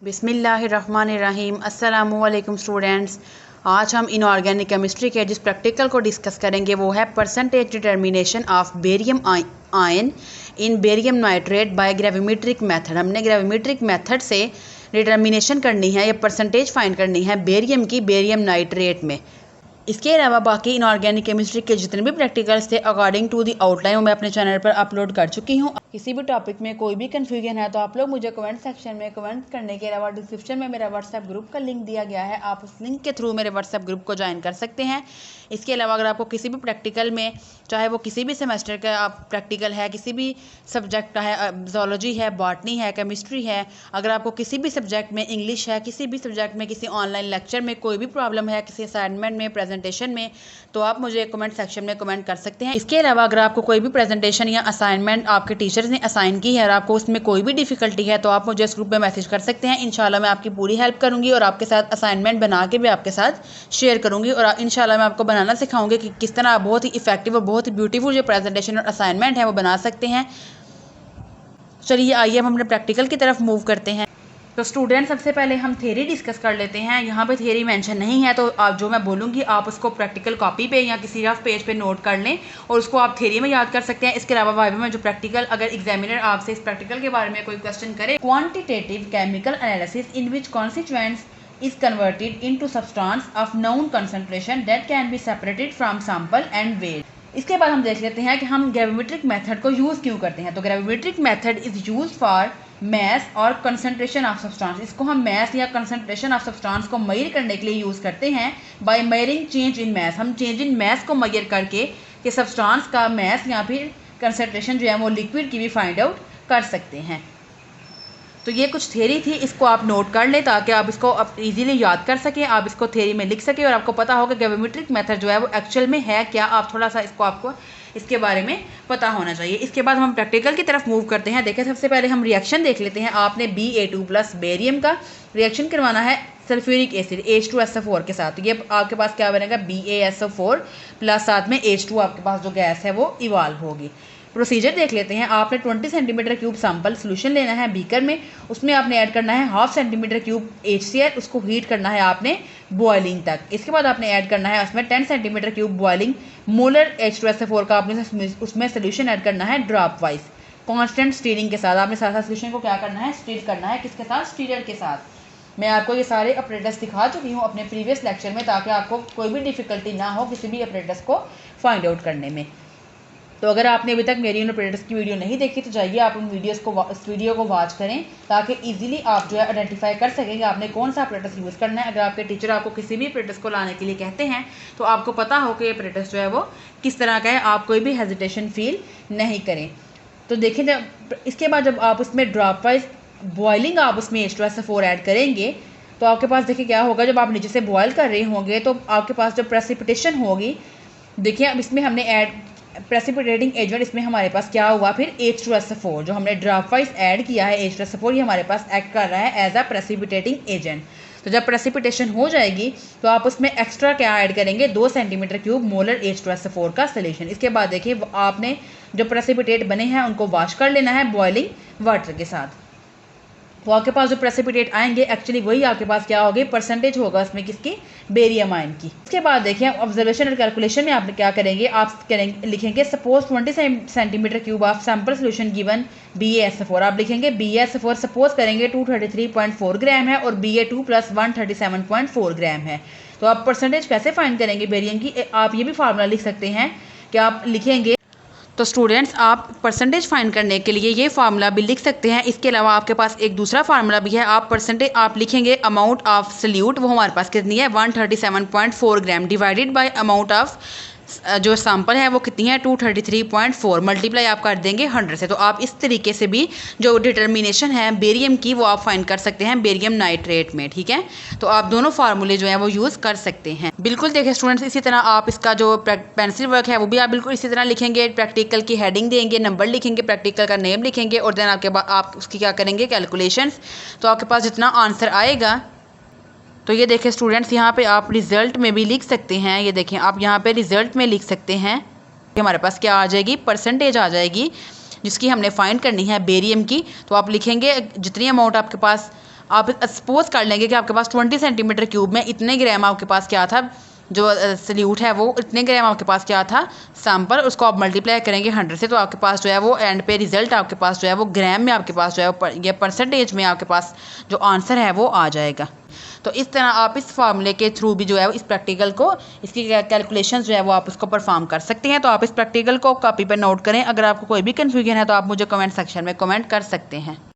बिस्मिल्लाहिर्रहमानिर्रहीम। अस्सलामुअलैकुम स्टूडेंट्स। आज हम इनऑर्गेनिक केमिस्ट्री के जिस प्रैक्टिकल को डिस्कस करेंगे वो है percentage determination of barium ion in barium nitrate by gravimetric method. हमने ग्रेविमेट्रिक मेथड से डिटर्मिनेशन करनी है या परसेंटेज फाइंड करनी है बेरियम की बेरियम नाइट्रेट में। इसके अलावा बाकी इनऑर्गेनिक केमिस्ट्री के जितने भी प्रैक्टिकल्स थे अकॉर्डिंग टू दी आउटलाइन वो मैं अपने चैनल पर अपलोड कर चुकी हूँ। किसी भी टॉपिक में कोई भी कन्फ्यूजन है तो आप लोग मुझे कमेंट सेक्शन में कमेंट करने के अलावा डिस्क्रिप्शन में मेरा व्हाट्सएप ग्रुप का लिंक दिया गया है, आप उस लिंक के थ्रू मेरे व्हाट्सएप ग्रुप को ज्वाइन कर सकते हैं। इसके अलावा अगर आपको किसी भी प्रैक्टिकल में, चाहे वो किसी भी सेमेस्टर का आप प्रैक्टिकल है, किसी भी सब्जेक्ट का है, जोलॉजी है, बॉटनी है, केमिस्ट्री है, अगर आपको किसी भी सब्जेक्ट में, इंग्लिश है, किसी भी सब्जेक्ट में, किसी ऑनलाइन लेक्चर में कोई भी प्रॉब्लम है, किसी असाइनमेंट में, प्रेजेंटेशन में, तो आप मुझे कमेंट सेक्शन में कमेंट कर सकते हैं। इसके अलावा अगर आपको कोई भी प्रेजेंटेशन या असाइनमेंट आपके टीचर्स ने असाइन की है और आपको उसमें कोई भी डिफिकल्टी है तो आप मुझे इस ग्रुप में मैसेज कर सकते हैं। इंशाल्लाह मैं आपकी पूरी हेल्प करूंगी और आपके साथ असाइनमेंट बना के भी आपके साथ शेयर करूंगी और इंशाल्लाह मैं आपको बनाना सिखाऊंगी कि किस तरह आप बहुत ही इफेक्टिव और बहुत ही ब्यूटीफुल जो प्रेजेंटेशन और असाइनमेंट है वो बना सकते हैं। चलिए आइए हम अपने प्रैक्टिकल की तरफ मूव करते हैं। तो स्टूडेंट सबसे पहले हम थ्योरी डिस्कस कर लेते हैं। यहाँ पे थ्योरी मेंशन नहीं है तो आप जो मैं बोलूँगी आप उसको प्रैक्टिकल कॉपी पे या किसी रफ पेज पे नोट कर लें और उसको आप थ्योरी में याद कर सकते हैं। इसके अलावा वाइवा में जो प्रैक्टिकल, अगर एग्जामिनर आपसे इस प्रैक्टिकल के बारे में कोई क्वेश्चन करे, quantitative chemical analysis in which constituents is converted into substance of known concentration that can be separated from sample and weighed। इसके बाद हम देख लेते हैं कि हम ग्रेविमेट्रिक मेथड को यूज़ क्यों करते हैं। तो gravimetric method is use for mass और कंसंट्रेशन ऑफ सब्सटेंस। इसको हम मैस या कंसंट्रेशन ऑफ सब्सटेंस को मेजर करने के लिए यूज़ करते हैं by measuring change in mass. हम चेंज इन मैस को मेजर करके कि सब्सटेंस का मैस या फिर कंसंट्रेशन जो है वो लिक्विड की भी फाइंड आउट कर सकते हैं। तो ये कुछ थ्योरी थी, इसको आप नोट कर लें ताकि आप इसको इजीली याद कर सकें, आप इसको थ्योरी में लिख सकें और आपको पता हो कि ग्रेविमेट्रिक मेथड जो है वो एक्चुअल में है क्या। आप थोड़ा सा इसको आपको इसके बारे में पता होना चाहिए। इसके बाद हम प्रैक्टिकल की तरफ मूव करते हैं। देखें सबसे पहले हम रिएक्शन देख लेते हैं। आपने Ba2 प्लस बेरियम का रिएक्शन करवाना है सल्फ्यूरिक एसिड H2SO4 के साथ। तो ये आपके पास क्या बनेगा, BaSO4 प्लस साथ में H2 आपके पास जो गैस है वो इवॉल्व होगी। प्रोसीजर देख लेते हैं। आपने 20 सेंटीमीटर क्यूब सैंपल सोल्यूशन लेना है बीकर में, उसमें आपने ऐड करना है 1/2 सेंटीमीटर क्यूब HCl, उसको हीट करना है आपने बॉइलिंग तक। इसके बाद आपने ऐड करना है उसमें 10 centimetre cube boiling molar H2SO4 का आपने उसमें सोल्यूशन ऐड करना है ड्रॉप वाइज कॉन्स्टेंट स्टीरिंग के साथ। आपने साथ साथ सोल्यूशन को क्या करना है, स्टीर करना है। किसके साथ, स्टीरर के साथ। मैं आपको ये सारे ऑपरेटर्स दिखा चुकी हूँ अपने प्रीवियस लेक्चर में ताकि आपको कोई भी डिफिकल्टी ना हो किसी भी ऑपरेटर्स को फाइंड आउट करने में। तो अगर आपने अभी तक मेरी उन ऑपरेटर्स की वीडियो नहीं देखी तो जाइए आप उन वीडियोस को, इस वीडियो को वॉच करें ताकि इजीली आप जो है आइडेंटिफाई कर सकें कि आपने कौन सा ऑपरेटर्स यूज़ करना है। अगर आपके टीचर आपको किसी भी ऑपरेटर्स को लाने के लिए कहते हैं तो आपको पता हो कि ये ऑपरेटर्स जो है वो किस तरह का है, आप कोई भी हेजिटेशन फील नहीं करें। तो देखें जब इसके बाद जब आप उसमें ड्रॉप वाइज बॉइलिंग आप उसमें H2SO4 ऐड करेंगे तो आपके पास देखिए क्या होगा, जब आप नीचे से बॉयल कर रहे होंगे तो आपके पास जब प्रेसिपिटेशन होगी, देखिए अब इसमें हमने ऐड प्रेसिपिटेटिंग एजेंट, इसमें हमारे पास क्या हुआ फिर H2SO4 जो हमने ड्रॉप वाइज ऐड किया है H2SO4 ये हमारे पास एक्ट कर रहा है एज अ प्रेसिपिटेटिंग एजेंट। तो जब प्रेसिपिटेशन हो जाएगी तो आप उसमें एक्स्ट्रा क्या ऐड करेंगे, 2 सेंटीमीटर क्यूब मोलर H2SO4 का सोल्यूशन। इसके बाद देखिए आपने जो प्रेसिपिटेट बने हैं उनको वॉश कर लेना है बॉइलिंग वाटर के साथ। तो आपके पास जो प्रेसिपिटेट आएंगे एक्चुअली वही आपके पास क्या होगी, परसेंटेज होगा उसमें किसकी, बेरियम आयन की। इसके बाद देखिए ऑब्जर्वेशन और कैलकुलेशन में आप क्या करेंगे, आप करेंगे लिखेंगे suppose 20 centimetre cube of sample solution given BaSO4। आप लिखेंगे BaSO4 सपोज करेंगे 233.4 ग्राम है और Ba2 प्लस 137.4 ग्राम है। तो आप परसेंटेज कैसे फाइंड करेंगे बेरियम की, आप ये भी फार्मूला लिख सकते हैं कि आप लिखेंगे। तो स्टूडेंट्स आप परसेंटेज फाइंड करने के लिए ये फार्मूला भी लिख सकते हैं। इसके अलावा आपके पास एक दूसरा फार्मूला भी है। आप परसेंटेज आप लिखेंगे अमाउंट ऑफ सल्यूट, वो हमारे पास कितनी है 137.4 gram divided by amount of जो सैंपल है वो कितनी है 233.4 मल्टीप्लाई आप कर देंगे 100 से। तो आप इस तरीके से भी जो डिटर्मिनेशन है बेरियम की वो आप फाइंड कर सकते हैं बेरियम नाइट्रेट में, ठीक है। तो आप दोनों फार्मूले जो है वो यूज़ कर सकते हैं। बिल्कुल देखिए स्टूडेंट्स, इसी तरह आप इसका जो पेंसिल वर्क है वो भी आप बिल्कुल इसी तरह लिखेंगे। प्रैक्टिकल की हेडिंग देंगे, नंबर लिखेंगे, प्रैक्टिकल का नेम लिखेंगे और देन आपके बाद आप उसकी क्या करेंगे, कैलकुलेशंस। तो आपके पास जितना आंसर आएगा, तो ये देखें स्टूडेंट्स यहाँ पे आप रिज़ल्ट में भी लिख सकते हैं। ये देखें आप यहाँ पे रिज़ल्ट में लिख सकते हैं कि हमारे पास क्या आ जाएगी, परसेंटेज आ जाएगी जिसकी हमने फाइंड करनी है बेरियम की। तो आप लिखेंगे जितनी अमाउंट आपके पास आप सपोज कर लेंगे कि आपके पास 20 सेंटीमीटर क्यूब में इतने ग्राम आपके पास क्या था, जो सल्यूट है वो इतने ग्राम आपके पास क्या था सैंपल, उसको आप मल्टीप्लाई करेंगे 100 से, तो आपके पास जो है वो एंड पे रिजल्ट आपके पास जो है वो ग्राम में आपके पास जो है ये परसेंटेज में आपके पास जो आंसर है वो आ जाएगा। तो इस तरह आप इस फार्मूले के थ्रू भी जो है इस प्रैक्टिकल को, इसकी कैलकुलेशन जो है वो आप उसको परफॉर्म कर सकते हैं। तो आप इस प्रैक्टिकल को कॉपी पर नोट करें। अगर आपको कोई भी कन्फ्यूजन है तो आप मुझे कमेंट सेक्शन में कमेंट कर सकते हैं।